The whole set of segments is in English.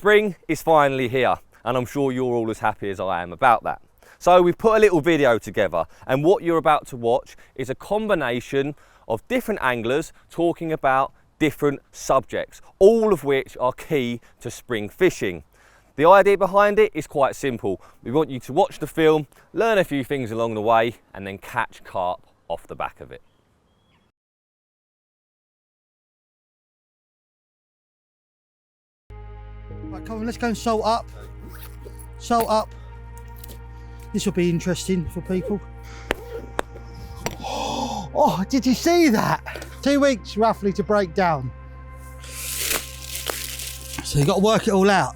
Spring is finally here, and I'm sure you're all as happy as I am about that. So we've put a little video together, and what you're about to watch is a combination of different anglers talking about different subjects, all of which are key to spring fishing. The idea behind it is quite simple. We want you to watch the film, learn a few things along the way, and then catch carp off the back of it. Right, come on, let's go and salt up. Salt up. This will be interesting for people. Oh, did you see that? 2 weeks roughly to break down. So you've got to work it all out.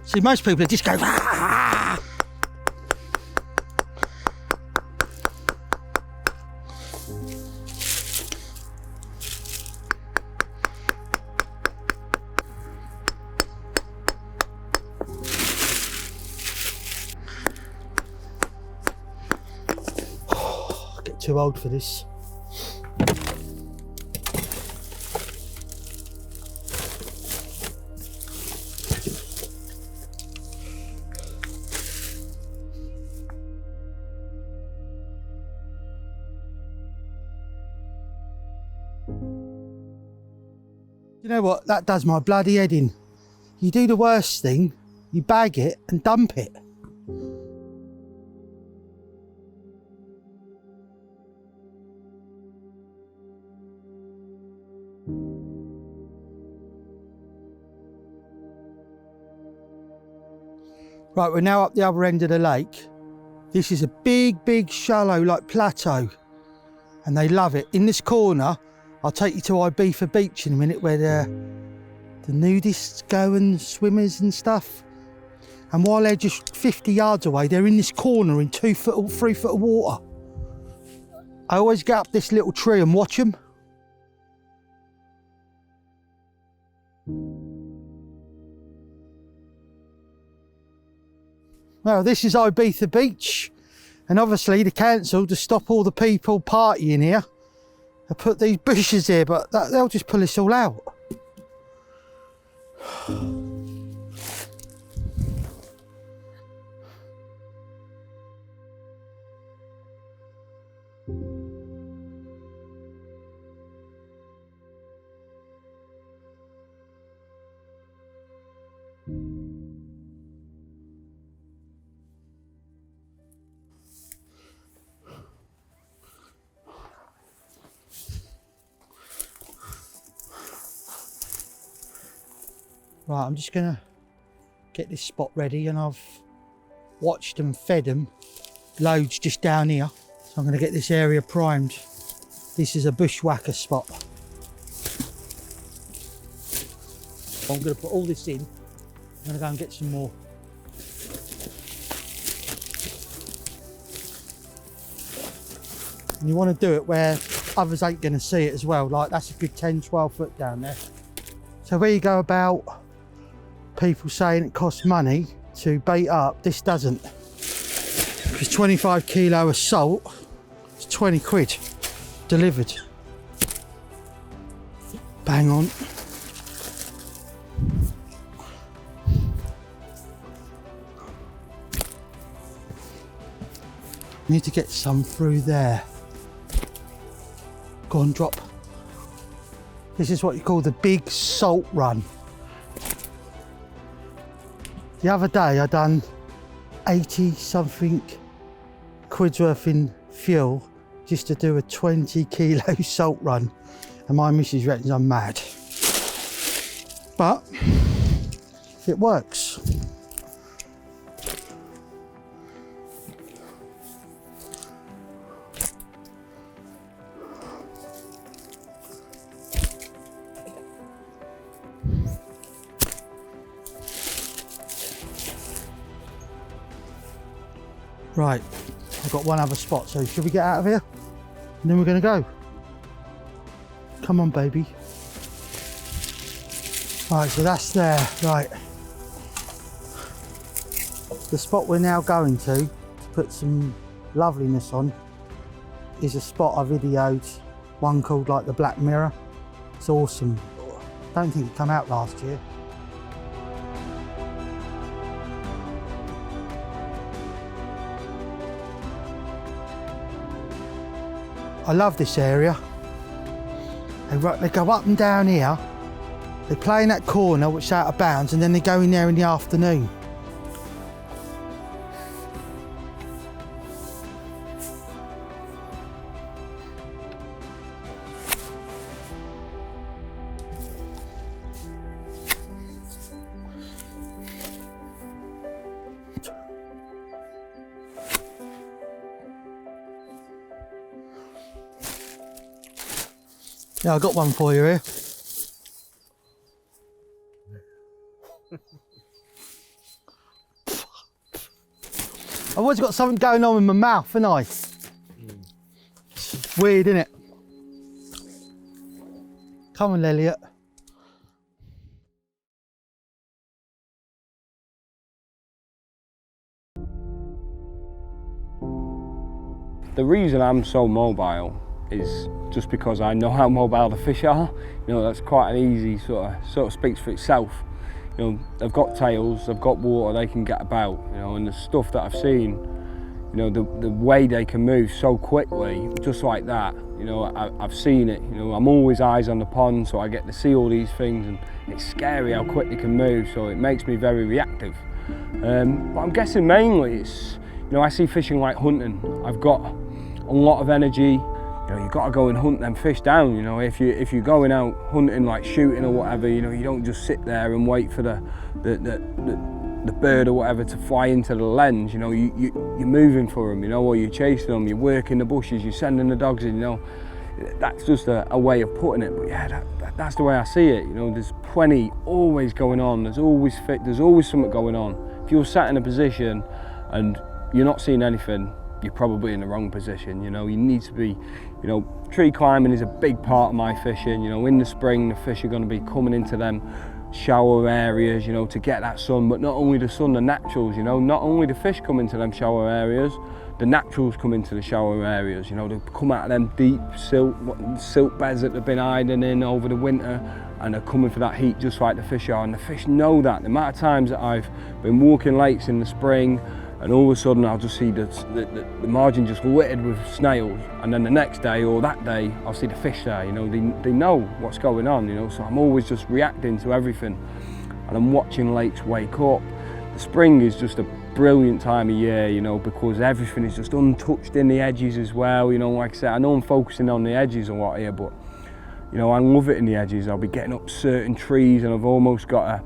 See, most people just go, ah! Get too old for this. You know what, that does my bloody head in. You do the worst thing, you bag it and dump it. Right, we're now up the other end of the lake. This is a big shallow like plateau, and they love it. In this corner, I'll take you to Ibiza Beach in a minute, where the nudists go and swimmers and stuff. And while they're just 50 yards away, they're in this corner in 2 foot or 3 foot of water. I always get up this little tree and watch them. Well, this is Ibiza Beach, and obviously the council, to stop all the people partying here, I put these bushes here, but they'll just pull this all out. Right, I'm just gonna get this spot ready, and I've watched and fed them loads just down here. So I'm gonna get this area primed. This is a bushwhacker spot. I'm gonna put all this in. I'm gonna go and get some more. And you wanna do it where others ain't gonna see it as well. Like, that's a good 10, 12 foot down there. So where you go about people saying it costs money to bait up, this doesn't. Because 25 kilo of salt is 20 quid delivered. Bang on. Need to get some through there. Go on, drop. This is what you call the big salt run. The other day I done 80 something quid's worth in fuel just to do a 20 kilo salt run, and my missus reckons I'm mad. But it works. Right, I've got one other spot, so should we get out of here? And then we're gonna go. Come on, baby. Right, so that's there, right. The spot we're now going to put some loveliness on is a spot I videoed, one called like the Black Mirror. It's awesome. Don't think it came out last year. I love this area. They go up and down here, they play in that corner which is out of bounds, and then they go in there in the afternoon. Yeah, I got one for you here. I've always got something going on with my mouth, haven't I? It's weird, isn't it? Come on, Elliot. The reason I'm so mobile is just because I know how mobile the fish are. You know, that's quite an easy sort of speaks for itself. You know, they've got tails, they've got water, they can get about, you know, and the stuff that I've seen, you know, the way they can move so quickly, just like that, you know, I've seen it. You know, I'm always eyes on the pond, so I get to see all these things, and it's scary how quick they can move, so it makes me very reactive. But I'm guessing mainly it's, you know, I see fishing like hunting. I've got a lot of energy. You know, you've got to go and hunt them fish down. You know, if you're going out hunting, like shooting or whatever, you know, you don't just sit there and wait for the bird or whatever to fly into the lens. You know, you're moving for them, you know, or you're chasing them, you're working the bushes, you're sending the dogs in, you know. That's just a way of putting it, but yeah, that's the way I see it. You know, there's plenty always going on, there's always something going on. If you're sat in a position and you're not seeing anything, you're probably in the wrong position. You know, you need to be, you know, tree climbing is a big part of my fishing. You know, in the spring the fish are going to be coming into them shower areas, you know, to get that sun, but not only the sun, the naturals, you know, not only the fish come into them shower areas, the naturals come into the shower areas. You know, they come out of them deep silt beds that they've been hiding in over the winter, and they're coming for that heat just like the fish are, and the fish know that. The amount of times that I've been walking lakes in the spring and all of a sudden I'll just see the margin just littered with snails, and then the next day or that day I'll see the fish there. You know, they know what's going on, you know, so I'm always just reacting to everything, and I'm watching lakes wake up. The spring is just a brilliant time of year, you know, because everything is just untouched in the edges as well. You know, like I said, I know I'm focusing on the edges a lot here, but you know, I love it in the edges. I'll be getting up certain trees and I've almost got a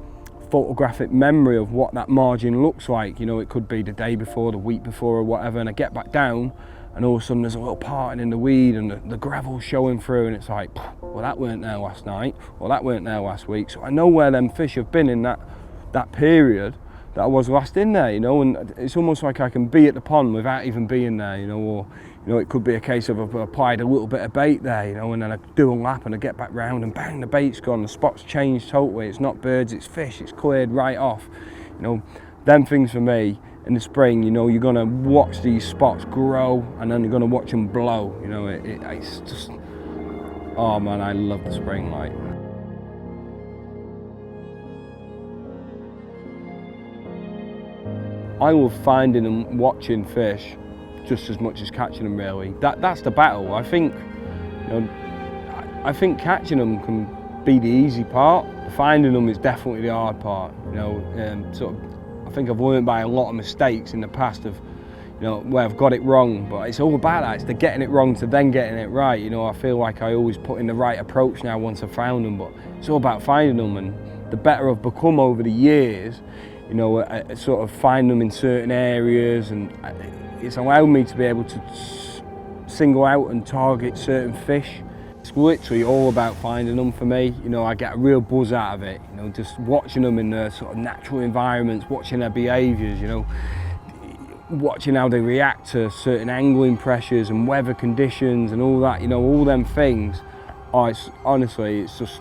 photographic memory of what that margin looks like. You know, it could be the day before, the week before or whatever, and I get back down and all of a sudden there's a little parting in the weed and the gravel's showing through, and it's like, well, that weren't there last night, or that weren't there last week. So I know where them fish have been in that period that I was last in there, you know, and it's almost like I can be at the pond without even being there, you know, or, you know, it could be a case of I've applied a little bit of bait there, you know, and then I do a lap and I get back round and bang, the bait's gone, the spot's changed totally. It's not birds, it's fish, it's cleared right off. You know, them things for me in the spring, you know, you're gonna watch these spots grow and then you're gonna watch them blow, you know, it's just, oh man, I love the spring light. I love finding and watching fish just as much as catching them, really. That's the battle. I think, you know, I think catching them can be the easy part. Finding them is definitely the hard part. You know, sort of, I think I've learned by a lot of mistakes in the past of, you know, where I've got it wrong. But it's all about that. It's the getting it wrong to then getting it right. You know, I feel like I always put in the right approach now once I've found them. But it's all about finding them, and the better I've become over the years, you know, I sort of find them in certain areas, and it's allowed me to be able to single out and target certain fish. It's literally all about finding them for me. You know, I get a real buzz out of it, you know, just watching them in their sort of natural environments, watching their behaviours, you know, watching how they react to certain angling pressures and weather conditions and all that, you know, all them things. Oh, honestly, it's just,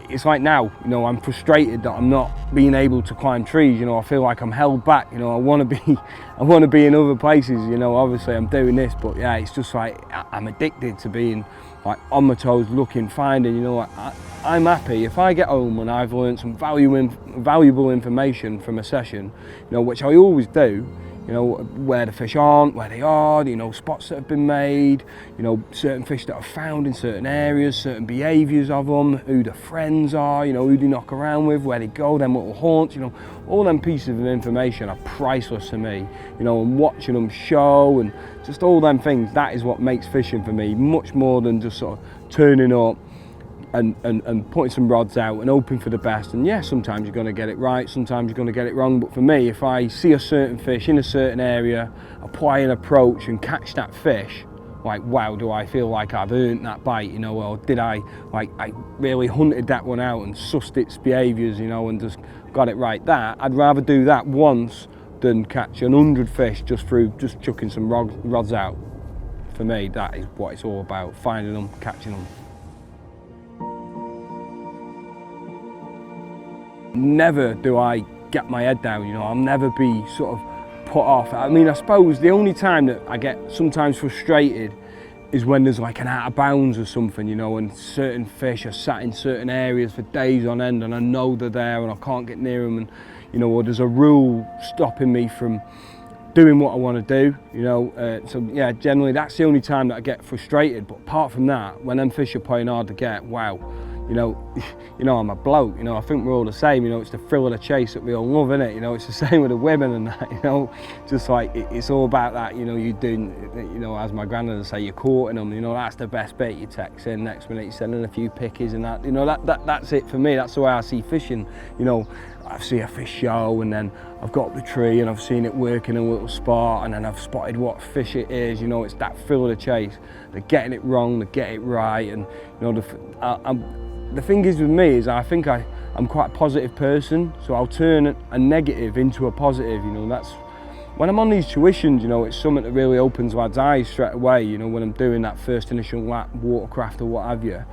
it's like now, you know, I'm frustrated that I'm not being able to climb trees. You know, I feel like I'm held back. You know, I want to be in other places. You know, obviously I'm doing this, but yeah, it's just like I'm addicted to being like on my toes, looking, finding. You know, I'm happy if I get home and I've learned some valuable information from a session. You know, which I always do. you know, where the fish aren't, where they are, you know, spots that have been made, you know, certain fish that are found in certain areas, certain behaviours of them, who the friends are, you know, who they knock around with, where they go, them little haunts, you know, all them pieces of information are priceless to me, you know, and watching them show and just all them things, that is what makes fishing for me, much more than just sort of turning up and putting some rods out and hoping for the best. And yeah, sometimes you're going to get it right, sometimes you're going to get it wrong, but for me, if I see a certain fish in a certain area, apply an approach and catch that fish, like, wow, do I feel like I've earned that bite, you know, or did I really hunted that one out and sussed its behaviours, you know, and just got it right. That I'd rather do that once than catch 100 fish just through just chucking some rods out. For me, that is what it's all about, finding them, catching them. Never do I get my head down, you know, I'll never be sort of put off. I mean, I suppose the only time that I get sometimes frustrated is when there's like an out of bounds or something, you know, and certain fish are sat in certain areas for days on end and I know they're there and I can't get near them, and, you know, or there's a rule stopping me from doing what I want to do, you know. So yeah, generally that's the only time that I get frustrated, but apart from that, when them fish are playing hard to get, wow. You know, I'm a bloke, you know, I think we're all the same, you know, it's the thrill of the chase that we all love, innit? You know, it's the same with the women and that, you know, just like, it's all about that, you know, you doing, you know, as my granddad would say, you're courting them, you know, that's the best bit, you text in, next minute you're sending a few pickies and that, you know, that's it for me, that's the way I see fishing, you know. I see a fish show and then I've got up the tree and I've seen it work in a little spot and then I've spotted what fish it is, you know, it's that thrill of the chase. They're getting it wrong, they get it right, and, you know, the thing is with me is I think I'm quite a positive person, so I'll turn a negative into a positive, you know. That's when I'm on these tuitions, you know, it's something that really opens lads' eyes straight away, you know, when I'm doing that first initial lap, watercraft or what have you.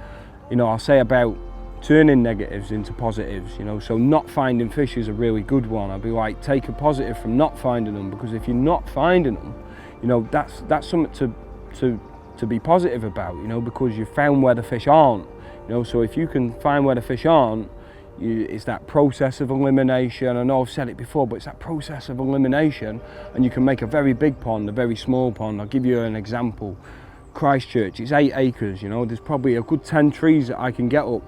You know, I'll say about turning negatives into positives, you know, so not finding fish is a really good one. I'll be like, take a positive from not finding them, because if you're not finding them, you know, that's something to be positive about, you know, because you found where the fish aren't. You know, so if you can find where the fish aren't, it's that process of elimination. I know I've said it before, but it's that process of elimination, and you can make a very big pond, a very small pond. I'll give you an example. Christchurch, it's 8 acres, you know, there's probably a good 10 trees that I can get up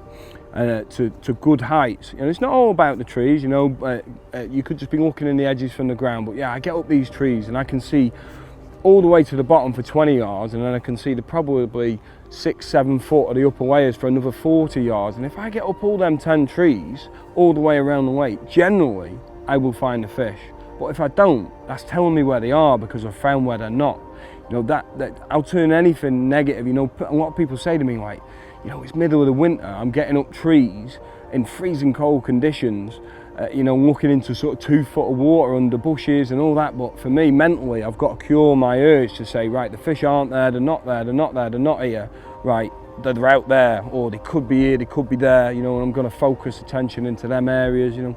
to good heights. You know, it's not all about the trees, you know, you could just be looking in the edges from the ground, but yeah, I get up these trees and I can see all the way to the bottom for 20 yards, and then I can see the probably 6-7 foot of the upper layers for another 40 yards. And if I get up all them 10 trees all the way around the lake, generally I will find a fish. But if I don't, that's telling me where they are, because I've found where they're not. You know, that I'll turn anything negative. You know, a lot of people say to me, like, you know, it's middle of the winter, I'm getting up trees in freezing cold conditions, you know, looking into sort of 2 foot of water under bushes and all that. But for me, mentally, I've got to cure my urge to say, right, the fish aren't there, they're not there, they're not there, they're not here. Right, they're out there, or they could be here, they could be there, you know, and I'm going to focus attention into them areas, you know.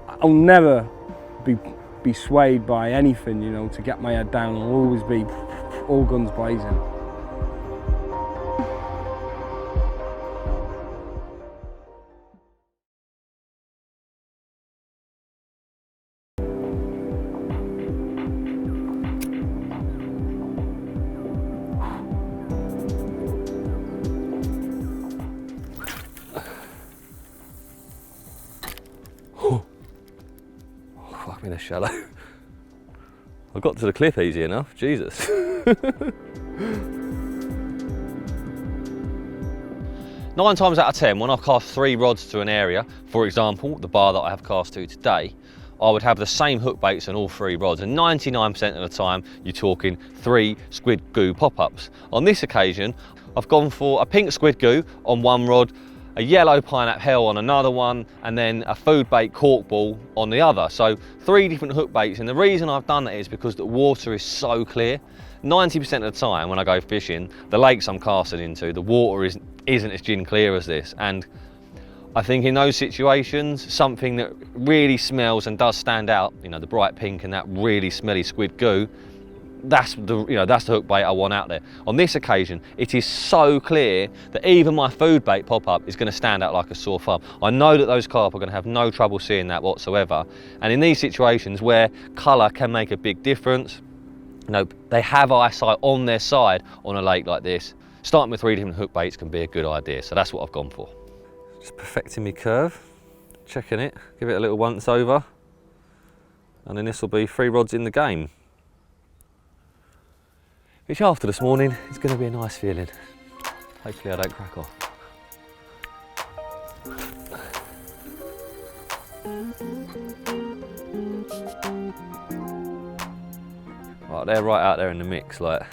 I'll never be swayed by anything, you know, to get my head down. I'll always be all guns blazing. In a shallow. I got to the cliff easy enough, Jesus. 9 times out of 10, when I cast 3 rods to an area, for example, the bar that I have cast to today, I would have the same hook baits on all 3 rods, and 99% of the time, you're talking 3 squid goo pop-ups. On this occasion, I've gone for a pink squid goo on one rod, a yellow pineapple hell on another one, and then a food bait cork ball on the other. So 3 different hook baits, and the reason I've done that is because the water is so clear. 90% of the time when I go fishing, the lakes I'm casting into, the water isn't as gin clear as this, and I think in those situations, something that really smells and does stand out, you know, the bright pink and that really smelly squid goo, that's the hook bait I want out there. On this occasion, it is so clear that even my food bait pop-up is going to stand out like a sore thumb. I know that those carp are going to have no trouble seeing that whatsoever. And in these situations where colour can make a big difference, they have eyesight on their side on a lake like this, starting with 3 different hook baits can be a good idea. So that's what I've gone for. Just perfecting my curve, checking it, give it a little once over, and then this will be 3 rods in the game. Which after this morning is going to be a nice feeling. Hopefully I don't crack off. Right, they're right out there in the mix, like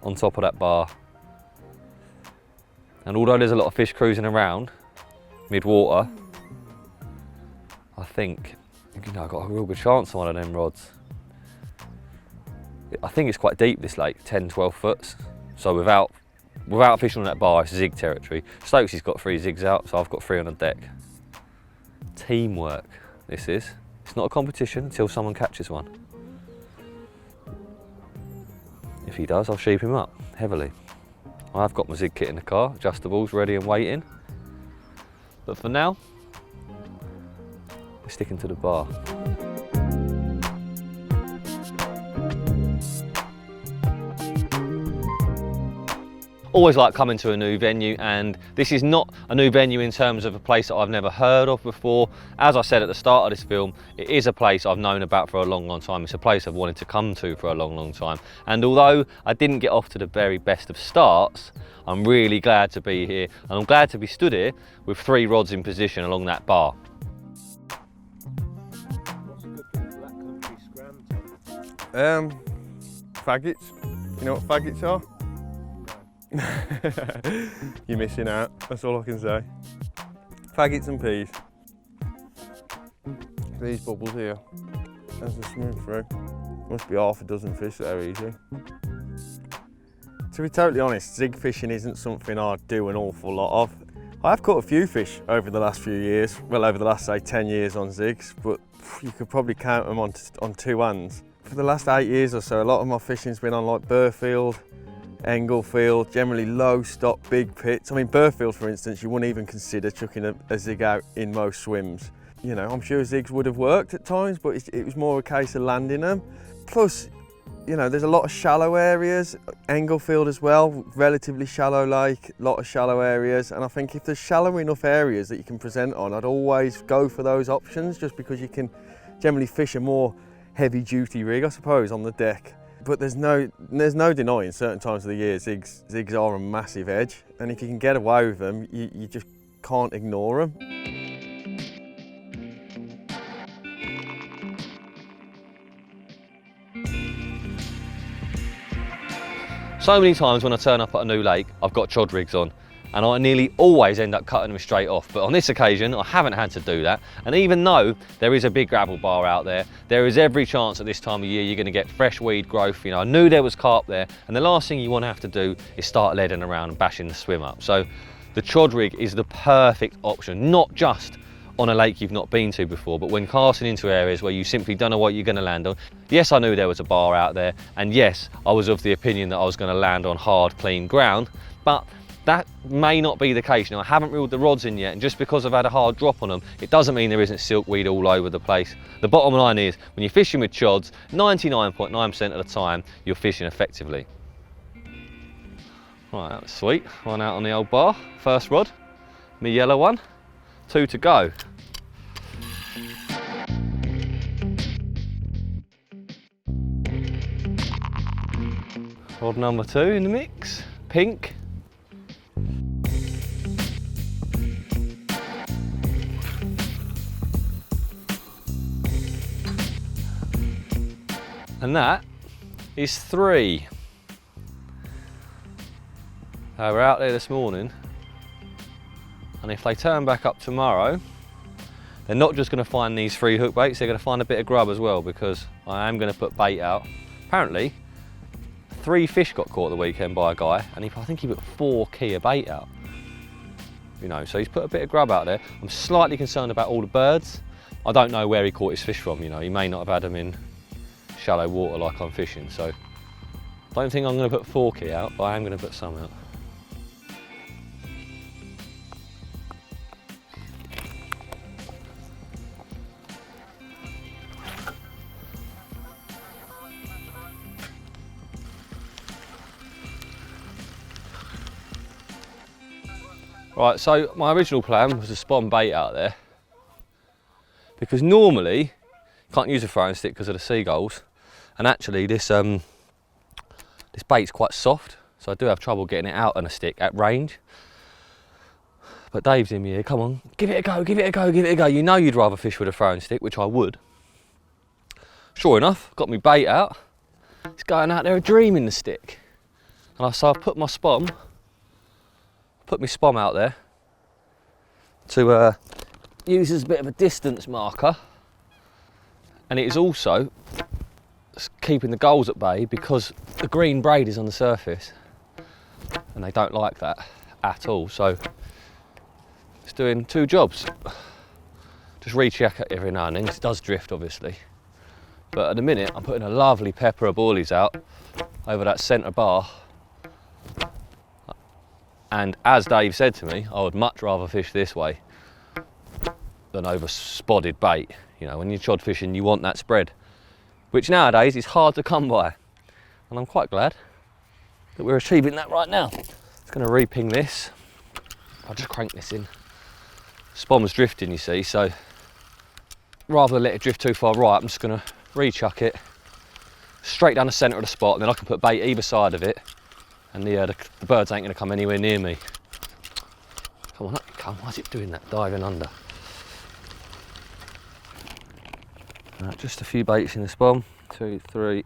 on top of that bar. And although there's a lot of fish cruising around mid-water, I think I've got a real good chance on one of them rods. I think it's quite deep, this lake, 10, 12 foot. So without fishing on that bar, it's zig territory. Stokes has got 3 zigs out, so I've got 3 on the deck. Teamwork, this is. It's not a competition until someone catches one. If he does, I'll sheep him up heavily. I've got my zig kit in the car, adjustables ready and waiting. But for now, we're sticking to the bar. Always like coming to a new venue, and this is not a new venue in terms of a place that I've never heard of before. As I said at the start of this film, it is a place I've known about for a long, long time. It's a place I've wanted to come to for a long, long time. And although I didn't get off to the very best of starts, I'm really glad to be here, and I'm glad to be stood here with 3 rods in position along that bar. What's a good thing for that country scram? Faggots. You know what faggots are? You're missing out, that's all I can say. Faggots and peas. These bubbles here, as they're swimming through. Must be half a dozen fish that are easy. To be totally honest, zig fishing isn't something I do an awful lot of. I have caught a few fish over the last few years, well over the last say 10 years on zigs, but you could probably count them on 2 hands. For the last 8 years or so, a lot of my fishing's been on like Burfield, Englefield, generally low stock, big pits. I mean, Burfield, for instance, you wouldn't even consider chucking a zig out in most swims. You know, I'm sure zigs would have worked at times, but it was more a case of landing them. Plus, you know, there's a lot of shallow areas. Englefield as well, relatively shallow lake, a lot of shallow areas. And I think if there's shallow enough areas that you can present on, I'd always go for those options, just because you can generally fish a more heavy duty rig, I suppose, on the deck. But there's no denying certain times of the year zigs are a massive edge, and if you can get away with them, you just can't ignore them. So many times when I turn up at a new lake, I've got chod rigs on, and I nearly always end up cutting them straight off. But on this occasion, I haven't had to do that. And even though there is a big gravel bar out there, there is every chance at this time of year you're going to get fresh weed growth. You know, I knew there was carp there, and the last thing you want to have to do is start leading around and bashing the swim up. So the chod rig is the perfect option, not just on a lake you've not been to before, but when casting into areas where you simply don't know what you're going to land on. Yes, I knew there was a bar out there, and yes, I was of the opinion that I was going to land on hard, clean ground, but that may not be the case. Now, I haven't reeled the rods in yet, and just because I've had a hard drop on them, it doesn't mean there isn't silkweed all over the place. The bottom line is, when you're fishing with chods, 99.9% of the time, you're fishing effectively. Right, that was sweet. One out on the old bar. First rod, my yellow one. 2 to go. Rod number 2 in the mix, pink. And that is 3. We're out there this morning, and if they turn back up tomorrow, they're not just going to find these 3 hook baits, they're going to find a bit of grub as well, because I am going to put bait out. Apparently 3 fish got caught the weekend by a guy, and I think he put 4 key of bait out. You know, so he's put a bit of grub out there. I'm slightly concerned about all the birds. I don't know where he caught his fish from. You know, he may not have had them in shallow water like I'm fishing, so Don't think I'm going to put 4 key out, but I am going to put some out. Right, so my original plan was to spawn bait out there, because normally you can't use a throwing stick because of the seagulls, and actually this bait's quite soft, so I do have trouble getting it out on a stick at range. But Dave's in me here, come on, give it a go, give it a go, give it a go. You know you'd rather fish with a throwing stick, which I would. Sure enough, got me bait out. It's going out there a dream in the stick. And so I've put my spom out there to use as a bit of a distance marker, and it is also keeping the gulls at bay because the green braid is on the surface and they don't like that at all, so it's doing 2 jobs. Just recheck it every now and then, 'cause it does drift obviously, but at the minute I'm putting a lovely pepper of boilies out over that centre bar. And as Dave said to me, I would much rather fish this way than over spotted bait. You know, when you're chod fishing, you want that spread, which nowadays is hard to come by. And I'm quite glad that we're achieving that right now. Just going to re-ping this. I'll just crank this in. Spom's drifting, you see, so rather than let it drift too far right, I'm just going to re-chuck it straight down the centre of the spot, and then I can put bait either side of it. And the birds ain't going to come anywhere near me. Come on, up you come. Why is it doing that, diving under? Right, just a few baits in the spom. 2, 3,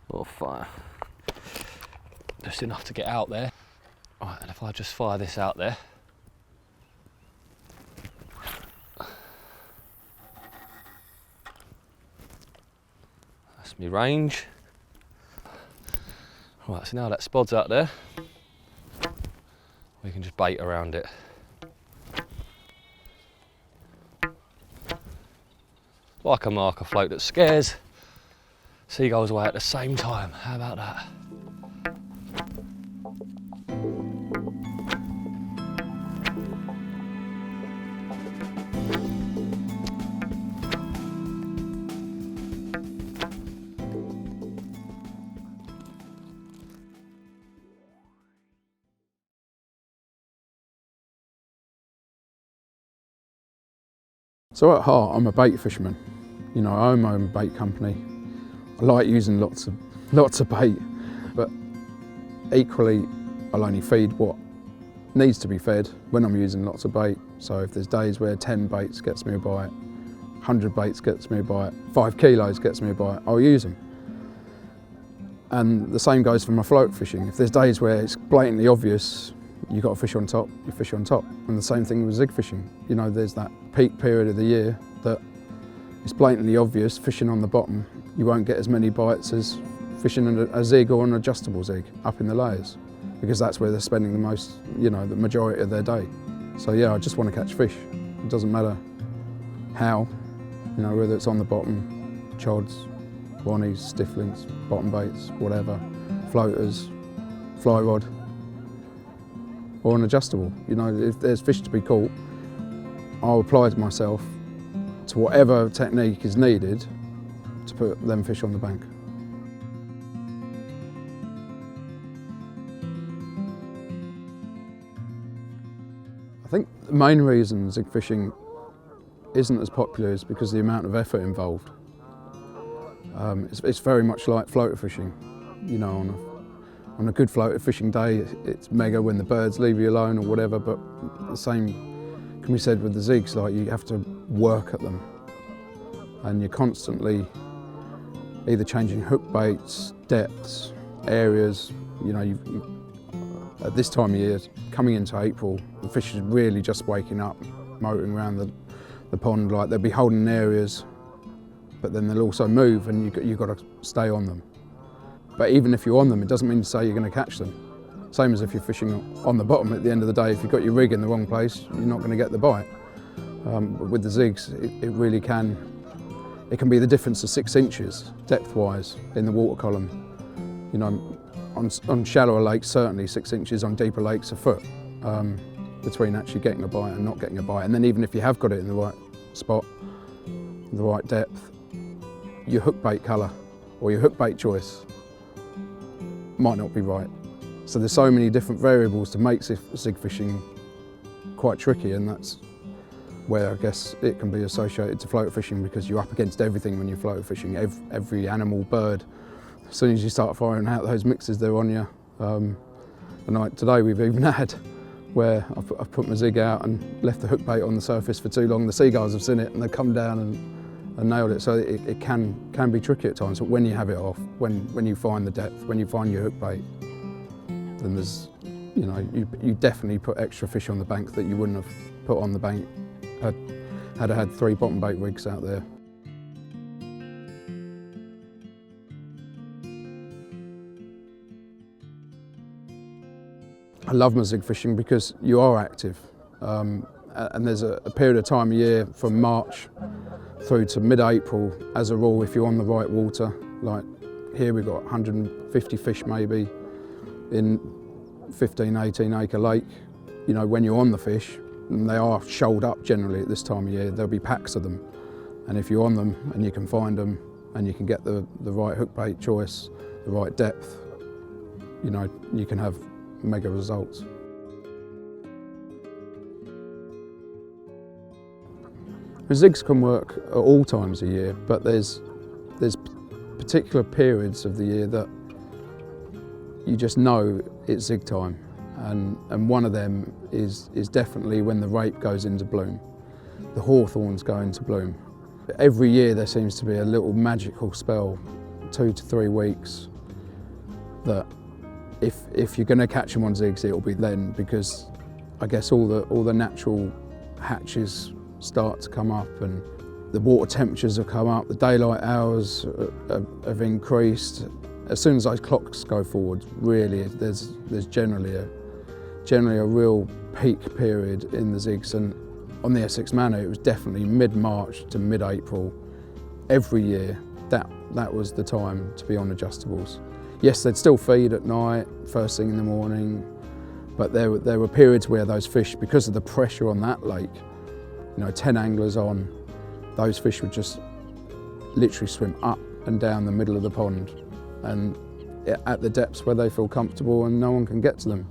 4, 5. Just enough to get out there. Right, and if I just fire this out there. That's my range. Right, so now that spod's out there, we can just bait around it. Like a marker float that scares seagulls away at the same time. How about that? So at heart, I'm a bait fisherman. You know, I own my own bait company. I like using lots of bait, but equally, I'll only feed what needs to be fed when I'm using lots of bait. So if there's days where 10 baits gets me a bite, 100 baits gets me a bite, 5 kilos gets me a bite, I'll use them. And the same goes for my float fishing. If there's days where it's blatantly obvious you've got to fish on top, you fish on top. And the same thing with zig fishing. You know, there's that peak period of the year that it's blatantly obvious fishing on the bottom, you won't get as many bites as fishing a zig or an adjustable zig up in the layers, because that's where they're spending the most, you know, the majority of their day. So yeah, I just want to catch fish. It doesn't matter how, you know, whether it's on the bottom, chods, bonnies, stifflings, bottom baits, whatever, floaters, fly rod, or an adjustable. You know, if there's fish to be caught, I'll apply myself to whatever technique is needed to put them fish on the bank. I think the main reason zig fishing isn't as popular is because of the amount of effort involved. It's very much like floater fishing. You know, on a good floater fishing day, it's mega when the birds leave you alone or whatever, but the same can be said with the zigs. Like, you have to work at them, and you're constantly either changing hook baits, depths, areas. You know, at this time of year, coming into April, the fish is really just waking up, motoring around the pond. Like, they'll be holding areas, but then they'll also move, and you've got to stay on them. But even if you're on them, it doesn't mean to say you're going to catch them. Same as if you're fishing on the bottom. At the end of the day, if you've got your rig in the wrong place, you're not going to get the bite. But with the zigs, it really can. It can be the difference of 6 inches depth-wise in the water column. You know, on shallower lakes, certainly 6 inches, on deeper lakes, a foot, between actually getting a bite and not getting a bite. And then even if you have got it in the right spot, the right depth, your hook bait colour or your hook bait choice might not be right. So there's so many different variables to make zig fishing quite tricky, and that's where I guess it can be associated to floater fishing, because you're up against everything when you're floater fishing. Every animal, bird, as soon as you start firing out those mixes, they're on you. And like today we've even had where I've put my zig out and left the hook bait on the surface for too long. The seagulls have seen it and they've come down and nailed it. So it can be tricky at times, but when you have it off, when you find the depth, when you find your hook bait, then there's, you know, you definitely put extra fish on the bank that you wouldn't have put on the bank had I had 3 bottom bait rigs out there. I love my zig fishing because you are active, and there's a period of time a year from March through to mid-April, as a rule, if you're on the right water. Like here we've got 150 fish maybe in 15, 18 acre lake. You know, when you're on the fish, and they are shoaled up generally at this time of year, there'll be packs of them. And if you're on them and you can find them and you can get the right hook bait choice, the right depth, you know, you can have mega results. The zigs can work at all times of year, but there's particular periods of the year that you just know it's zig time. And one of them is definitely when the rape goes into bloom. The hawthorns go into bloom. Every year there seems to be a little magical spell, 2 to 3 weeks, that if you're going to catch them on zigs, it'll be then, because I guess all the natural hatches start to come up and the water temperatures have come up, the daylight hours have increased. As soon as those clocks go forward, really, there's generally a real peak period in the zigs. And on the Essex Manor, it was definitely mid-March to mid-April. Every year, that was the time to be on adjustables. Yes, they'd still feed at night, first thing in the morning, but there were periods where those fish, because of the pressure on that lake, you know, 10 anglers on, those fish would just literally swim up and down the middle of the pond, and at the depths where they feel comfortable and no one can get to them.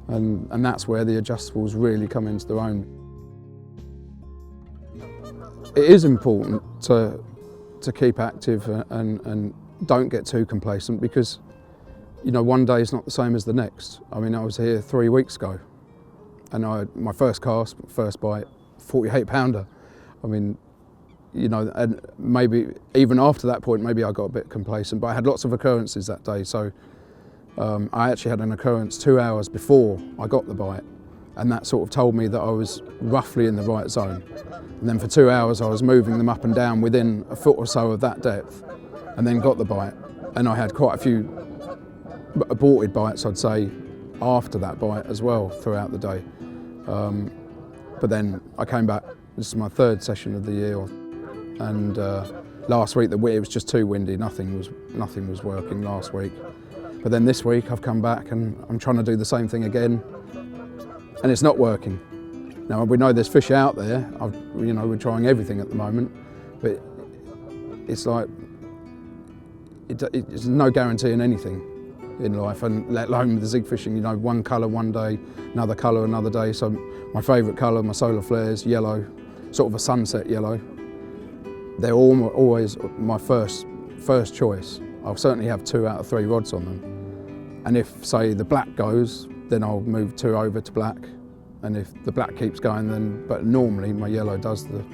And that's where the adjustables really come into their own. It is important to keep active and don't get too complacent, because, you know, one day is not the same as the next. I mean, I was here 3 weeks ago and my first cast, first bite, 48 pounder. I mean, you know, and maybe even after that point, maybe I got a bit complacent, but I had lots of occurrences that day. So I actually had an occurrence 2 hours before I got the bite, and that sort of told me that I was roughly in the right zone. And then for 2 hours I was moving them up and down within a foot or so of that depth, and then got the bite. And I had quite a few aborted bites, I'd say, after that bite as well throughout the day. But then I came back, this is my 3rd session of the year, and last week it was just too windy, nothing was working last week. But then this week I've come back and I'm trying to do the same thing again, and it's not working. Now we know there's fish out there, you know, we're trying everything at the moment, but it's like, it's no guarantee in anything in life, and let alone with the zig fishing, you know, one colour one day, another colour another day. So my favourite colour, my solar flares, yellow, sort of a sunset yellow. They're always my first choice. I'll certainly have 2 out of 3 rods on them. And if, say, the black goes, then I'll move 2 over to black. And if the black keeps going, then, but normally my yellow does get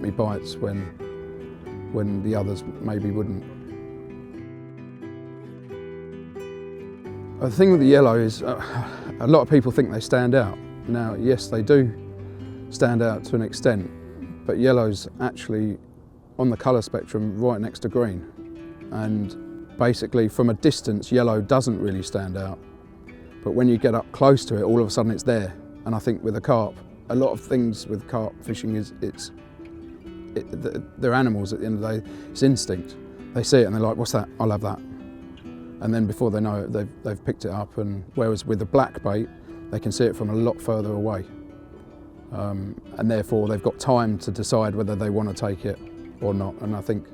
me bites when the others maybe wouldn't. The thing with the yellow is a lot of people think they stand out. Now, yes, they do stand out to an extent, but yellow's actually on the colour spectrum right next to green. And basically from a distance, yellow doesn't really stand out. But when you get up close to it, all of a sudden it's there. And I think with a carp, a lot of things with carp fishing is they're animals at the end of the day. It's instinct. They see it and they're like, what's that? I'll have that. and then before they know it, they've picked it up. And whereas with the black bait, they can see it from a lot further away, and therefore they've got time to decide whether they want to take it or not. And I think,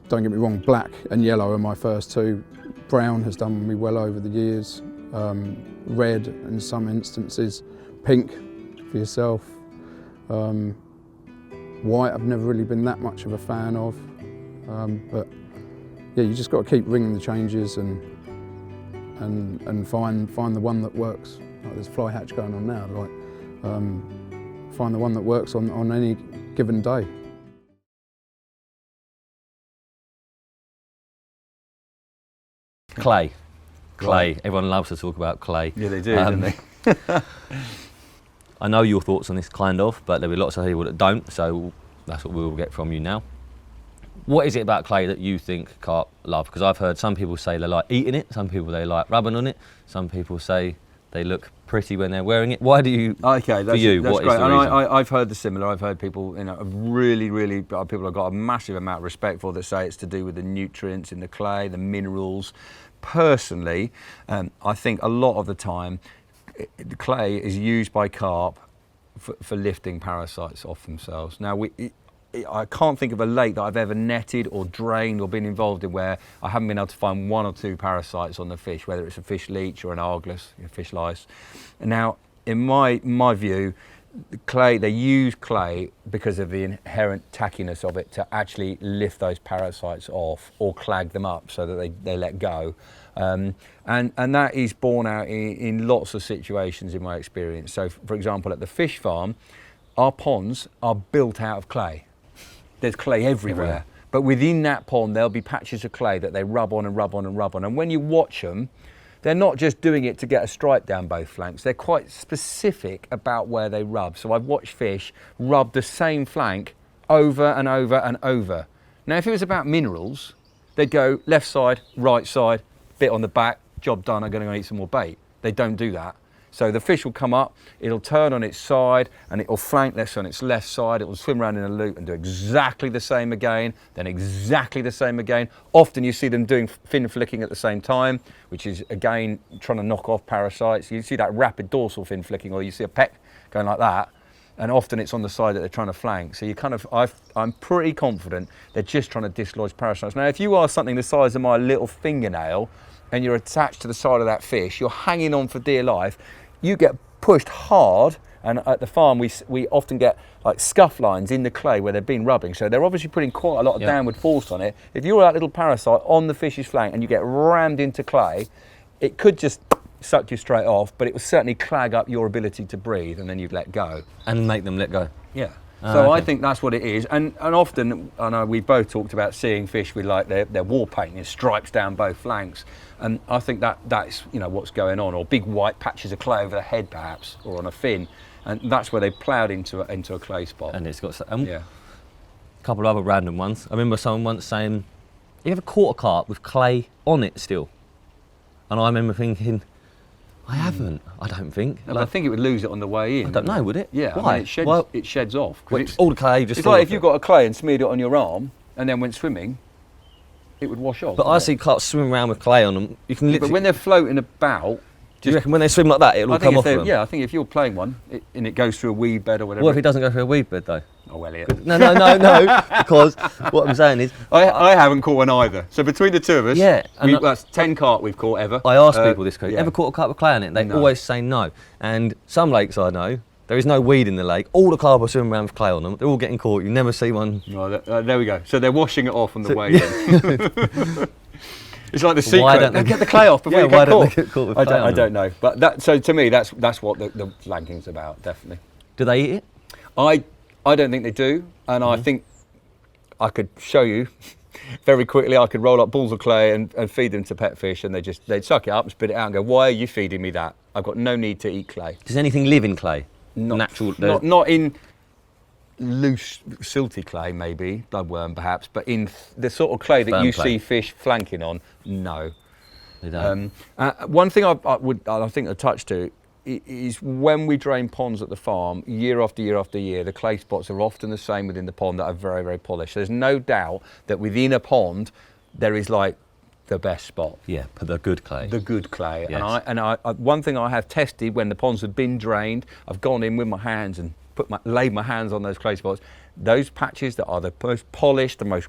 don't get me wrong, black and yellow are my first two. Brown has done me well over the years. Red in some instances, pink for yourself. White I've never really been that much of a fan of, but yeah, you just got to keep ringing the changes and find the one that works. Like there's fly hatch going on now, like find the one that works on any given day. Clay. Everyone loves to talk about clay. Yeah, they do, don't they? I know your thoughts on this, kind of, but there'll be lots of people that don't, so that's what we'll get from you now. What is it about clay that you think carp love? Because I've heard some people say they like eating it, some people they like rubbing on it, some people say they look pretty when they're wearing it. Why do you, okay, for you, that's what great. is the and reason? I've heard the similar. I've heard people, really, people I've got a massive amount of respect for that say it's to do with the nutrients in the clay, the minerals. Personally, I think a lot of the time, the clay is used by carp for lifting parasites off themselves. Now, I can't think of a lake that I've ever netted or drained or been involved in where I haven't been able to find one or two parasites on the fish, whether it's a fish leech or an argless, fish lice. Now, in my view, clay, they use clay because of the inherent tackiness of it to actually lift those parasites off or clag them up so that they let go. And that is borne out in lots of situations in my experience. So, for example, at the fish farm, our ponds are built out of clay. There's clay everywhere. But within that pond, there'll be patches of clay that they rub on and rub on and rub on. And when you watch them, they're not just doing it to get a stripe down both flanks. They're quite specific about where they rub. So I've watched fish rub the same flank over and over and over. Now, if it was about minerals, they'd go left side, right side, bit on the back, job done, I'm going to go eat some more bait. They don't do that. So the fish will come up, it'll turn on its side, and it'll flank left on its left side. It will swim around in a loop and do exactly the same again, then exactly the same again. Often you see them doing fin flicking at the same time, which is again trying to knock off parasites. You see that rapid dorsal fin flicking, or you see a peck going like that, and often it's on the side that they're trying to flank. So you I'm pretty confident they're just trying to dislodge parasites. Now, if you are something the size of my little fingernail and you're attached to the side of that fish, you're hanging on for dear life, you get pushed hard, and at the farm we often get like scuff lines in the clay where they've been rubbing, so they're obviously putting quite a lot of downward force on it. If you're that little parasite on the fish's flank and you get rammed into clay, it could just suck you straight off, but it will certainly clag up your ability to breathe, and then you'd let go. And make them let go. Yeah. So okay. I think that's what it is, and often, I know we've both talked about seeing fish with like their war paint, stripes down both flanks, and I think that's what's going on, or big white patches of clay over the head perhaps, or on a fin, and that's where they ploughed into a clay spot. And it's got yeah. a couple of other random ones. I remember someone once saying, you have a quarter carp with clay on it still? And I remember thinking, I haven't, I don't think. No, but I think it would lose it on the way in. I don't know, would it? Yeah. Why? I mean, it sheds off. All the clay just. It's like if you got a clay and smeared it on your arm and then went swimming, it would wash off. But I see carps swimming around with clay on them. You can literally. But when they're floating about, do you reckon when they swim like that, it'll all come off them? Yeah, I think if you're playing one and it goes through a weed bed or whatever. What if it doesn't go through a weed bed though? Oh, Elliot. No, because what I'm saying is... I haven't caught one either. So between the two of us, that's 10 carp we've caught ever. I ask people this question, yeah. ever caught a carp with clay on it? They always say no. And some lakes I know, there is no weed in the lake. All the carp are swimming around with clay on them. They're all getting caught. You never see one. Oh, there we go. So they're washing it off on the way in. It's like the secret. Why don't they get the clay off before you get why caught? Don't they get caught with clay I don't know. But so to me, that's what the flanking's about, definitely. Do they eat it? I don't think they do, and I think I could show you very quickly. I could roll up balls of clay and feed them to pet fish, and they'd suck it up and spit it out and go, "Why are you feeding me that? I've got no need to eat clay." Does anything live in clay? Not in loose, silty clay, maybe bloodworm perhaps, but in the sort of clay that firm you clay. see fish flanking on, no. They don't. One thing I think I touched to is when we drain ponds at the farm, year after year after year, the clay spots are often the same within the pond that are very, very polished. There's no doubt that within a pond there is like the best spot. Yeah, but the good clay. The good clay. Yes. And I one thing I have tested when the ponds have been drained, I've gone in with my hands and laid my hands on those clay spots. Those patches that are the most polished, the most,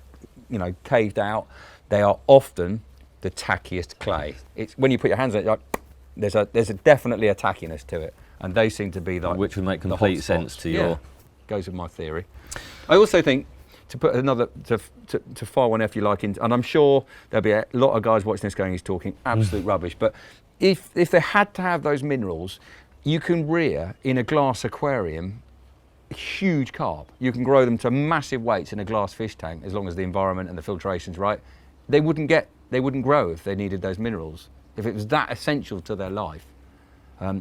you know, caved out, they are often the tackiest clay. It's when you put your hands on it, like, there's definitely a tackiness to it, and they seem to be like, which would make complete sense to your. Goes with my theory. I also think, to put another, to fire one if you like, and I'm sure there'll be a lot of guys watching this going, he's talking absolute rubbish, but if they had to have those minerals, you can rear in a glass aquarium huge carp. You can grow them to massive weights in a glass fish tank, as long as the environment and the filtration's right. They wouldn't grow if they needed those minerals, if it was that essential to their life.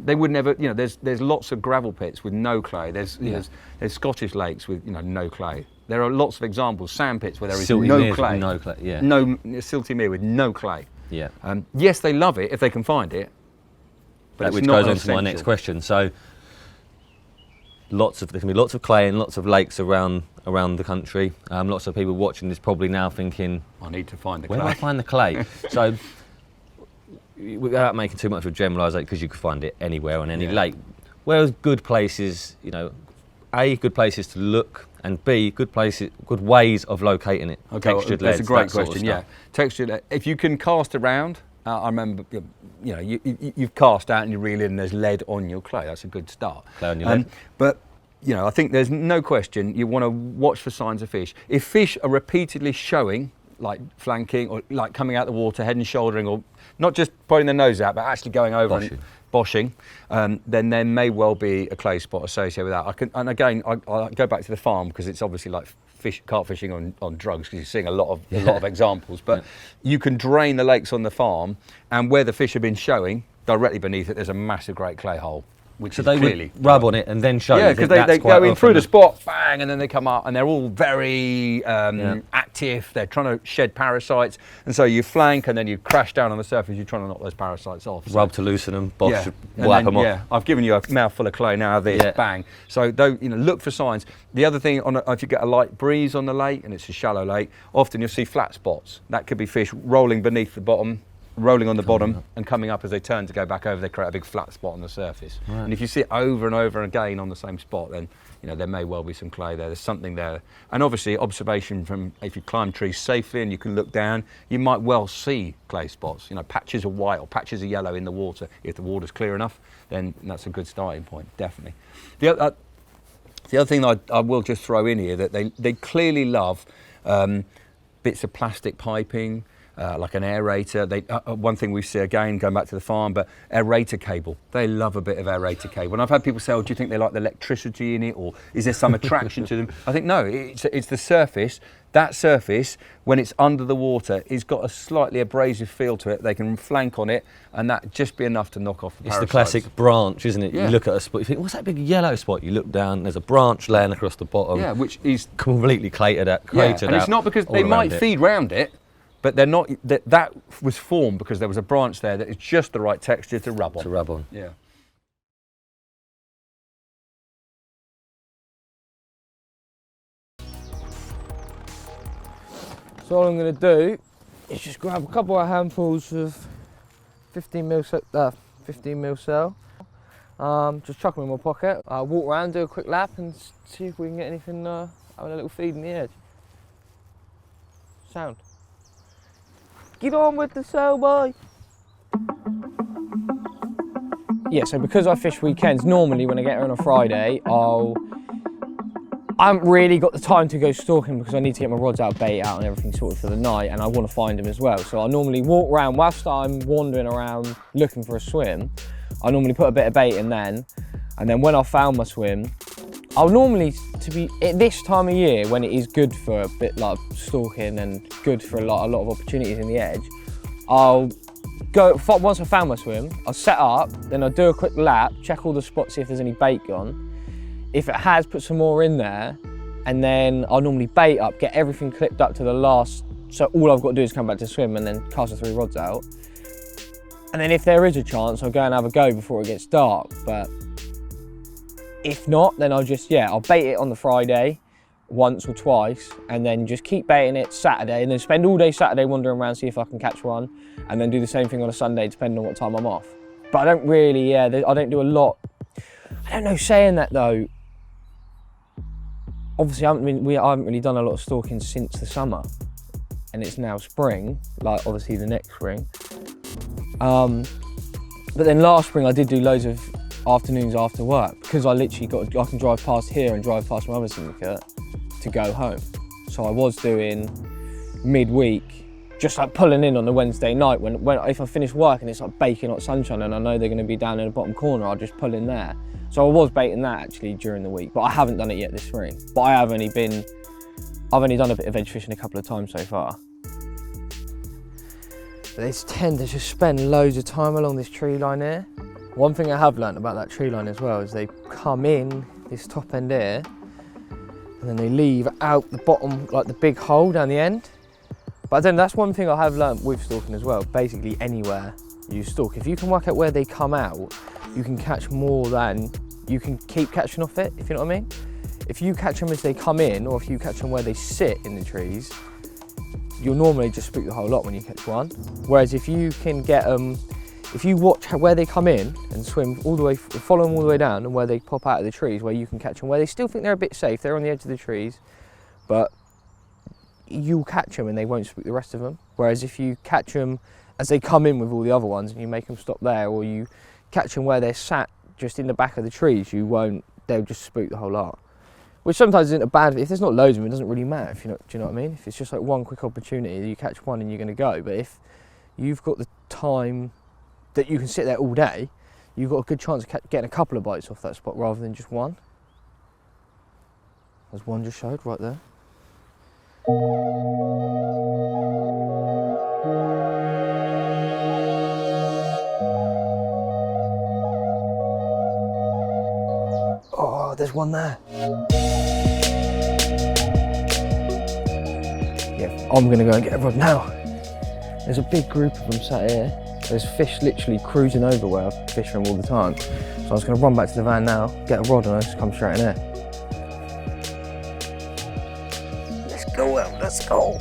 They would never, you know, there's lots of gravel pits with no clay. There's Scottish lakes with, you know, no clay. There are lots of examples, sand pits where there is no clay. No clay, yeah. No silty mere with no clay. Yeah. Yes, they love it if they can find it, but which goes on to my next question. So, there can be lots of clay and lots of lakes around the country. Lots of people watching this probably now thinking, I need to find the where clay. do I find the clay? So, without making too much of a generalisation, because you could find it anywhere on any lake. Where are good places, you know, A, good places to look, and B, good ways of locating it? Okay, textured that's leads, a great that sort of question. stuff. Textured. If you can cast around, I remember, you know, you've cast out and you reel in, and there's lead on your clay. That's a good start. Clay on your lead. But you know, I think there's no question you want to watch for signs of fish. If fish are repeatedly showing, like flanking or like coming out the water, head and shouldering, or not just putting their nose out, but actually going over and boshing, then there may well be a clay spot associated with that. And again, I go back to the farm because it's obviously like carp fishing on drugs, because you're seeing a lot of examples. But you can drain the lakes on the farm, and where the fish have been showing, directly beneath it, there's a massive great clay hole. Which so is they clearly would rub on it and then show. Yeah, because they go in through the spot, bang, and then they come up, and they're all very active. They're trying to shed parasites, and so you flank, and then you crash down on the surface. You're trying to knock those parasites off. Rub to loosen them, wipe them off. Yeah, I've given you a mouthful of clay now. Bang. So look for signs. The other thing, if you get a light breeze on the lake, and it's a shallow lake, often you'll see flat spots. That could be fish rolling beneath the bottom, rolling on the bottom and coming up as they turn to go back over. They create a big flat spot on the surface. Right. And if you see it over and over again on the same spot, then there may well be some clay there. There's something there. And obviously observation from, if you climb trees safely and you can look down, you might well see clay spots, patches of white or patches of yellow in the water. If the water's clear enough, then that's a good starting point, definitely. The other thing I will just throw in here, that they clearly love bits of plastic piping, like an aerator. One thing we see, again, going back to the farm, but aerator cable. They love a bit of aerator cable. And I've had people say, oh, do you think they like the electricity in it, or is there some attraction to them? I think no, it's the surface. That surface, when it's under the water, has got a slightly abrasive feel to it. They can flank on it, and that just be enough to knock off the parasites. It's the classic branch, isn't it? Yeah. You look at a spot, you think, what's that big yellow spot? You look down, there's a branch laying across the bottom. Yeah, which is completely cratered out. And it's not because they might feed round it, but they're not. That was formed because there was a branch there that is just the right texture to rub on. Yeah. So all I'm going to do is just grab a couple of handfuls of 15mm cell, just chuck them in my pocket, walk around, do a quick lap and see if we can get anything having a little feed in the edge. Sound. Get on with the cell, boy! Yeah, so because I fish weekends, normally when I get here on a Friday, I haven't really got the time to go stalking because I need to get my rods out, bait out and everything sorted for the night, and I want to find them as well. So I normally walk around, whilst I'm wandering around looking for a swim, I normally put a bit of bait in then, and then when I've found my swim, I'll normally, at this time of year when it is good for a bit like stalking and good for a lot of opportunities in the edge, I'll go, once I've found my swim, I'll set up, then I'll do a quick lap, check all the spots, see if there's any bait gone. If it has, put some more in there, and then I'll normally bait up, get everything clipped up to the last, so all I've got to do is come back to swim and then cast the 3 rods out. And then if there is a chance, I'll go and have a go before it gets dark, but if not, then I'll bait it on the Friday, once or twice, and then just keep baiting it Saturday, and then spend all day Saturday wandering around, see if I can catch one, and then do the same thing on a Sunday, depending on what time I'm off. But I don't really, I don't do a lot. I don't know, saying that though, obviously I haven't really done a lot of stalking since the summer, and it's now spring, like obviously the next spring. But then last spring I did do loads of afternoons after work, because I literally I can drive past here and drive past my other syndicate to go home. So I was doing midweek, just like pulling in on the Wednesday night when if I finish work and it's like baking hot sunshine and I know they're going to be down in the bottom corner, I'll just pull in there. So I was baiting that actually during the week, but I haven't done it yet this spring. But I've only done a bit of edge fishing a couple of times so far. They tend to just spend loads of time along this tree line here. One thing I have learnt about that tree line as well is they come in this top end here and then they leave out the bottom, like the big hole down the end. But then that's one thing I have learnt with stalking as well. Basically anywhere you stalk, if you can work out where they come out, you can catch more than you can keep catching off it, if you know what I mean. If you catch them as they come in, or if you catch them where they sit in the trees, you'll normally just spook the whole lot when you catch one. Whereas if you can get them, if you watch where they come in and swim all the way, follow them all the way down, and where they pop out of the trees, where you can catch them, where they still think they're a bit safe, they're on the edge of the trees, but you'll catch them and they won't spook the rest of them. Whereas if you catch them as they come in with all the other ones and you make them stop there, or you catch them where they're sat just in the back of the trees, they'll just spook the whole lot. Which sometimes isn't a bad, if there's not loads of them, it doesn't really matter, do you know what I mean? If it's just like one quick opportunity, you catch one and you're going to go. But if you've got the time that you can sit there all day, you've got a good chance of getting a couple of bites off that spot rather than just one. There's one just showed right there. Oh, there's one there. Yeah, I'm gonna go and get a rod now. There's a big group of them sat here. There's fish literally cruising over where I fish them all the time. So I was gonna run back to the van now, get a rod, and I'll just come straight in here. Let's go out, let's go.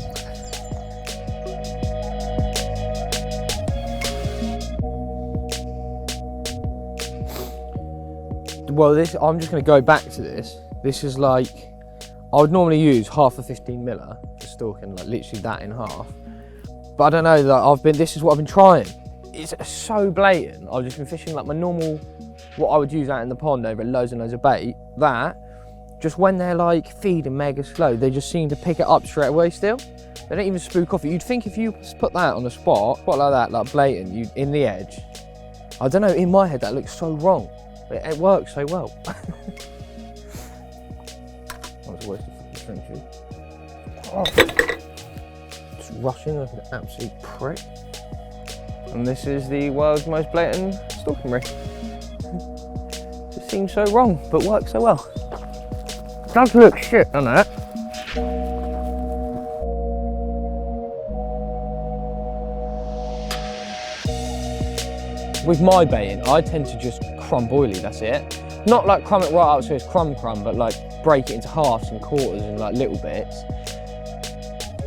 Well, I'm just going to go back to this. This is like, I would normally use half a 15 miller for stalking, like literally that in half. But I don't know, that this is what I've been trying. It's so blatant. I've just been fishing like my normal, what I would use out in the pond over loads and loads of bait. That, just when they're like feeding mega slow, they just seem to pick it up straight away still. They don't even spook off it. You'd think if you put that on a spot like that, like blatant, in the edge, I don't know, in my head that looks so wrong. But it works so well. That was a waste of fucking string tube. Oh. Just rushing like an absolute prick. And this is the world's most blatant stalking rig. Just seems so wrong, but works so well. Does look shit, doesn't it? With my baiting, I tend to just crumb boilie, that's it. Not like crumb it right out so it's crumb, but like break it into halves and quarters and like little bits.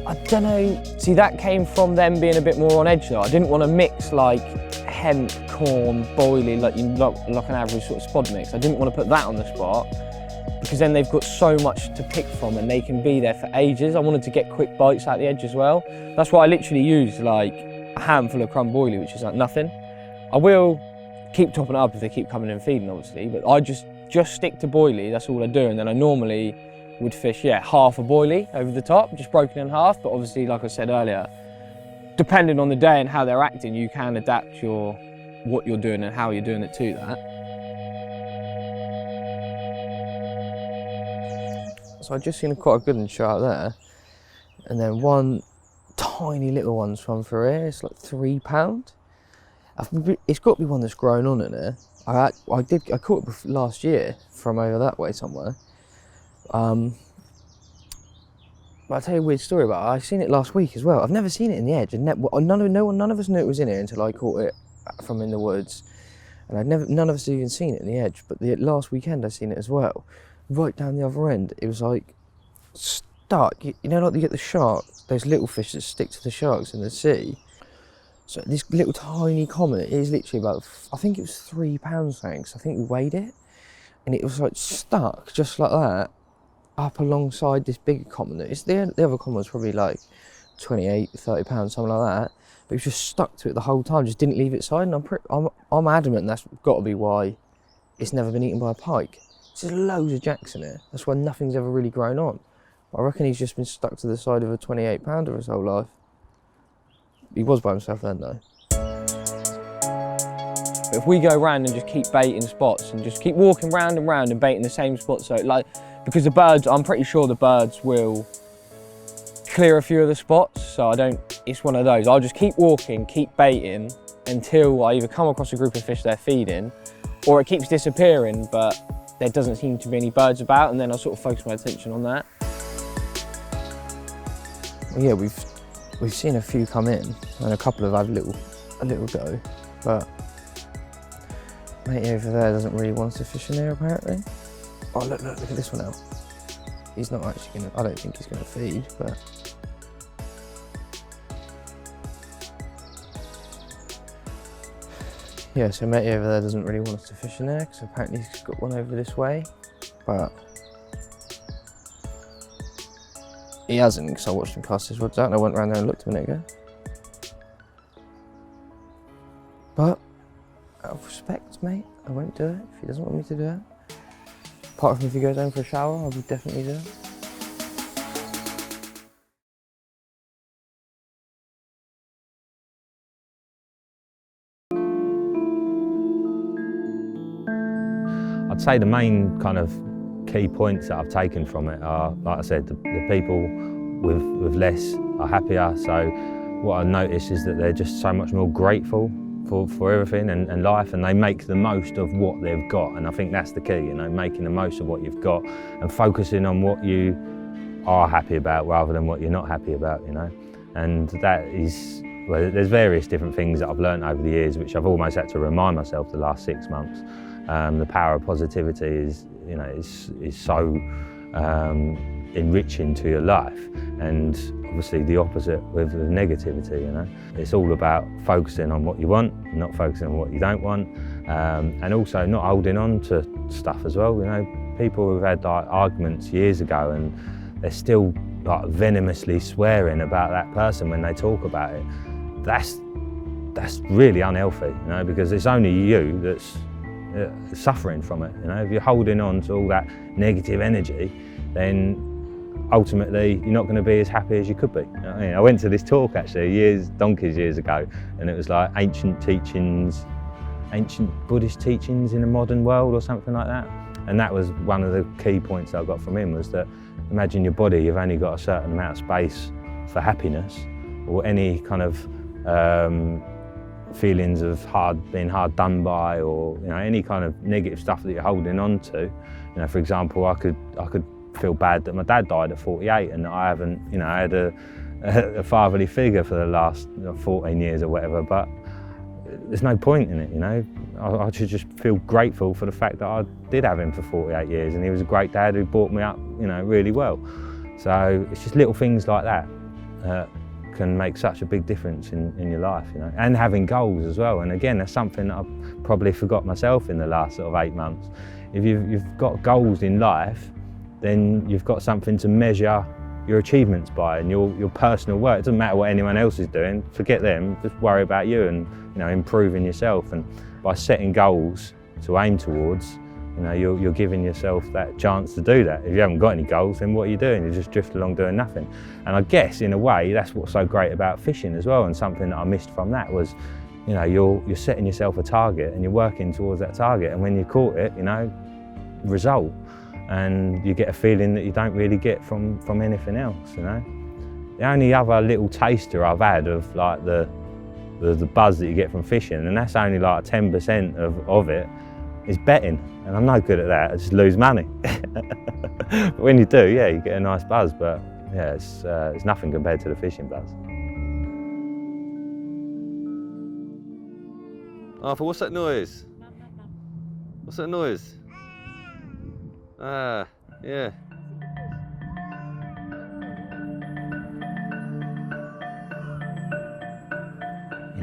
I don't know, see that came from them being a bit more on edge though. I didn't want to mix like hemp, corn, boilie, like an average sort of spod mix. I didn't want to put that on the spot because then they've got so much to pick from and they can be there for ages. I wanted to get quick bites out the edge as well. That's why I literally used like a handful of crumb boilie, which is like nothing. I will keep topping it up if they keep coming and feeding, obviously, but I just stick to boilie, that's all I do, and then I normally would fish, half a boilie over the top, just broken in half, but obviously, like I said earlier, depending on the day and how they're acting, you can adapt what you're doing and how you're doing it to that. So I've just seen quite a good one shot there, and then one tiny little one swum through here, it's like £3. It's got to be one that's grown on in there. I caught it last year from over that way somewhere. But I'll tell you a weird story about it. I seen it last week as well. I've never seen it in the edge. And none of us knew it was in here until I caught it from in the woods. And none of us had even seen it in the edge. But last weekend I seen it as well. Right down the other end, it was like stuck. You know, like you get the shark, those little fish that stick to the sharks in the sea. So this little tiny comet is literally about, I think it was 3 pounds, thanks. I think we weighed it, and it was like stuck just like that up alongside this bigger comet. It's the other comet was probably like 28, 30 pounds, something like that. But it was just stuck to it the whole time, just didn't leave its side. And I'm adamant that's got to be why it's never been eaten by a pike. There's loads of jacks in it. That's why nothing's ever really grown on. I reckon he's just been stuck to the side of a 28 pounder his whole life. He was by himself then though. If we go around and just keep baiting spots and just keep walking round and round and baiting the same spots, so like, because the birds, I'm pretty sure the birds will clear a few of the spots, so it's one of those. I'll just keep walking, keep baiting until I either come across a group of fish they're feeding, or it keeps disappearing, but there doesn't seem to be any birds about, and then I'll sort of focus my attention on that. Well, yeah, we've seen a few come in, and a couple have had a little go, but mate over there doesn't really want us to fish in there apparently. Oh look at this one now. He's not actually gonna, I don't think he's gonna feed, but yeah, so matey over there doesn't really want us to fish in there because apparently he's got one over this way, but he hasn't, because I watched him cast his rods out and I went around there and looked a minute ago. But out of respect, mate, I won't do it if he doesn't want me to do it. Apart from if he goes home for a shower, I would definitely do it. I'd say the main kind of key points that I've taken from it are, like I said, the people with less are happier. So what I notice is that they're just so much more grateful for everything and life, and they make the most of what they've got. And I think that's the key, you know, making the most of what you've got and focusing on what you are happy about rather than what you're not happy about, you know. And that is, well, there's various different things that I've learned over the years, which I've almost had to remind myself the last 6 months. The power of positivity is, you know, is so enriching to your life, and obviously the opposite with negativity, you know. It's all about focusing on what you want, not focusing on what you don't want, and also not holding on to stuff as well, you know. People who've had like arguments years ago and they're still like venomously swearing about that person when they talk about it, that's really unhealthy, you know, because it's only you that's suffering from it, you know. If you're holding on to all that negative energy, then ultimately you're not going to be as happy as you could be. You know what I mean? I went to this talk actually donkeys years ago, and it was like ancient Buddhist teachings in a modern world or something like that. And that was one of the key points that I got from him, was that imagine your body, you've only got a certain amount of space for happiness or any kind of feelings of being hard done by, or, you know, any kind of negative stuff that you're holding on to. You know, for example, I could feel bad that my dad died at 48 and I haven't, you know, I had a fatherly figure for the last 14 years or whatever, but there's no point in it, you know. I should just feel grateful for the fact that I did have him for 48 years and he was a great dad who brought me up, you know, really well. So it's just little things like that can make such a big difference in your life, you know, and having goals as well. And again, that's something that I've probably forgot myself in the last sort of 8 months. If you've got goals in life, then you've got something to measure your achievements by and your personal work. It doesn't matter what anyone else is doing, forget them, just worry about you and, you know, improving yourself. And by setting goals to aim towards, you know, you're giving yourself that chance to do that. If you haven't got any goals, then what are you doing? You just drift along doing nothing. And I guess in a way that's what's so great about fishing as well, and something that I missed from that was, you know, you're setting yourself a target and you're working towards that target, and when you caught it, you know, result. And you get a feeling that you don't really get from anything else, you know. The only other little taster I've had of like the buzz that you get from fishing, and that's only like 10% of it, is betting. And I'm no good at that, I just lose money. But when you do, yeah, you get a nice buzz, but yeah, it's nothing compared to the fishing buzz. Arthur, what's that noise? What's that noise? Ah, yeah.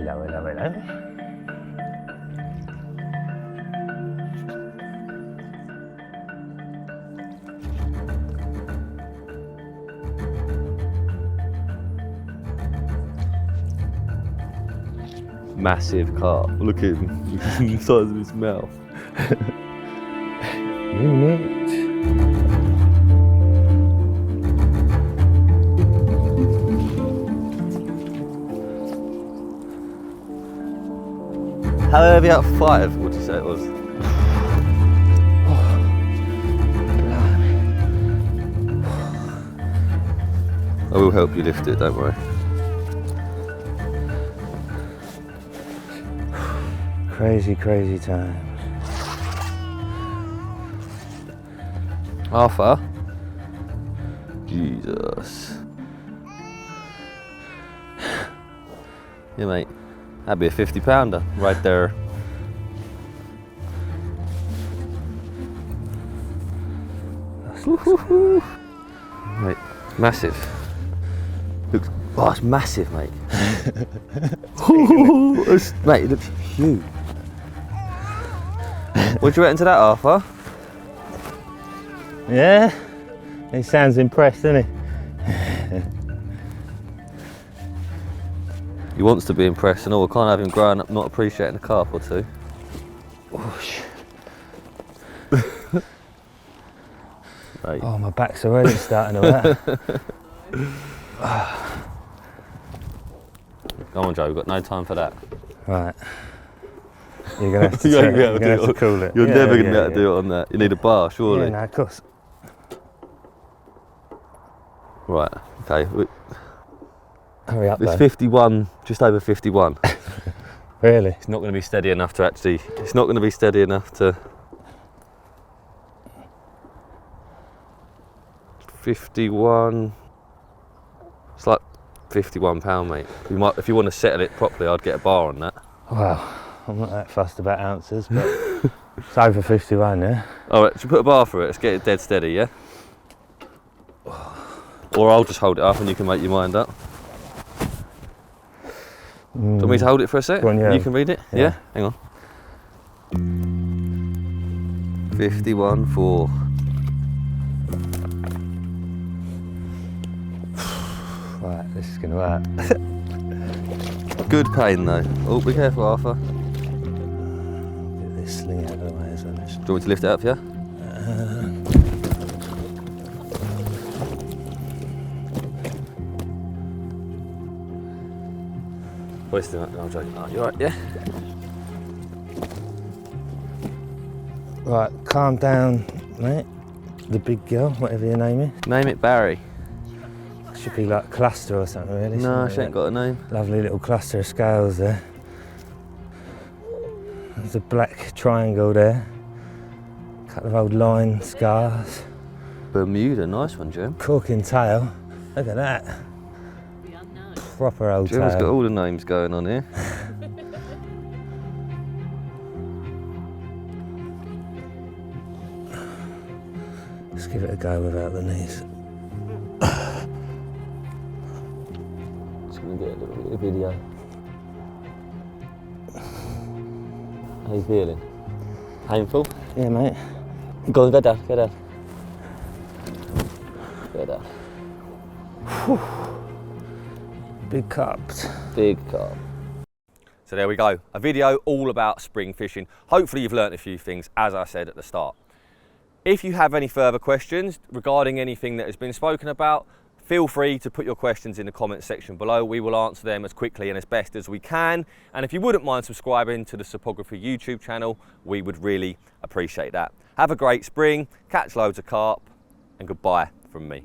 Hello, hello, hello. Massive carp. Look at him. The size of his mouth. Unit. How heavy out of 5 would you say it was? I will help you lift it, don't worry. Crazy, crazy times. Arthur? Jesus. Yeah, mate. That'd be a 50-pounder right there. Mate, massive. Looks, oh, it's massive, mate. Mate, it looks huge. What do you reckon to that, Arthur? Yeah? He sounds impressed, doesn't he? He wants to be impressed and all. I can't have him growing up not appreciating a carp or two. Whoosh. Right. Oh, my back's already starting to hurt. Come on, Joe, we've got no time for that. Right. You're going to have to, You won't be able you're to gonna do have it to cool it. You're Yeah, never going to yeah, be able to yeah. do it on that. You need a bar, surely. Yeah, no, of course. Right, okay. Hurry up, It's though. 51, just over 51. Really? It's not going to be steady enough to actually, it's not going to be steady enough to 51. It's like £51, mate. You might, if you want to settle it properly, I'd get a bar on that. Well, I'm not that fussed about ounces, but it's over 51, yeah? Alright, should we put a bar for it? Let's get it dead steady, yeah? Or I'll just hold it up and you can make your mind up. Do you want me to hold it for a sec? Go on, yeah. You can read it? Yeah. Hang on. 51.4. Right, this is going to hurt. Good pain though. Oh, be careful, Arthur. Get this sling out of the way as well. Do you want me to lift it up, yeah? Hoisting up, no, I'm joking. Oh, you alright, yeah? Right, calm down, mate. The big girl, whatever your name is. Name it Barry. Should be like a cluster or something, really. No, shouldn't she it? ain't got a name. Lovely little cluster of scales there. There's a black triangle there. A couple of old line scars. Bermuda, nice one, Jim. Corking tail. Look at that. Proper old Jim's tail. got all the names going on here. Let's give it a go without the knees. Just gonna get a little bit of video. How you feeling? Painful? Yeah, mate. Go on, go down, go down. Go down. Big carps. Big carp. So there we go, a video all about spring fishing. Hopefully you've learnt a few things, as I said at the start. If you have any further questions regarding anything that has been spoken about, feel free to put your questions in the comments section below. We will answer them as quickly and as best as we can. And if you wouldn't mind subscribing to the Cypography YouTube channel, we would really appreciate that. Have a great spring, catch loads of carp, and goodbye from me.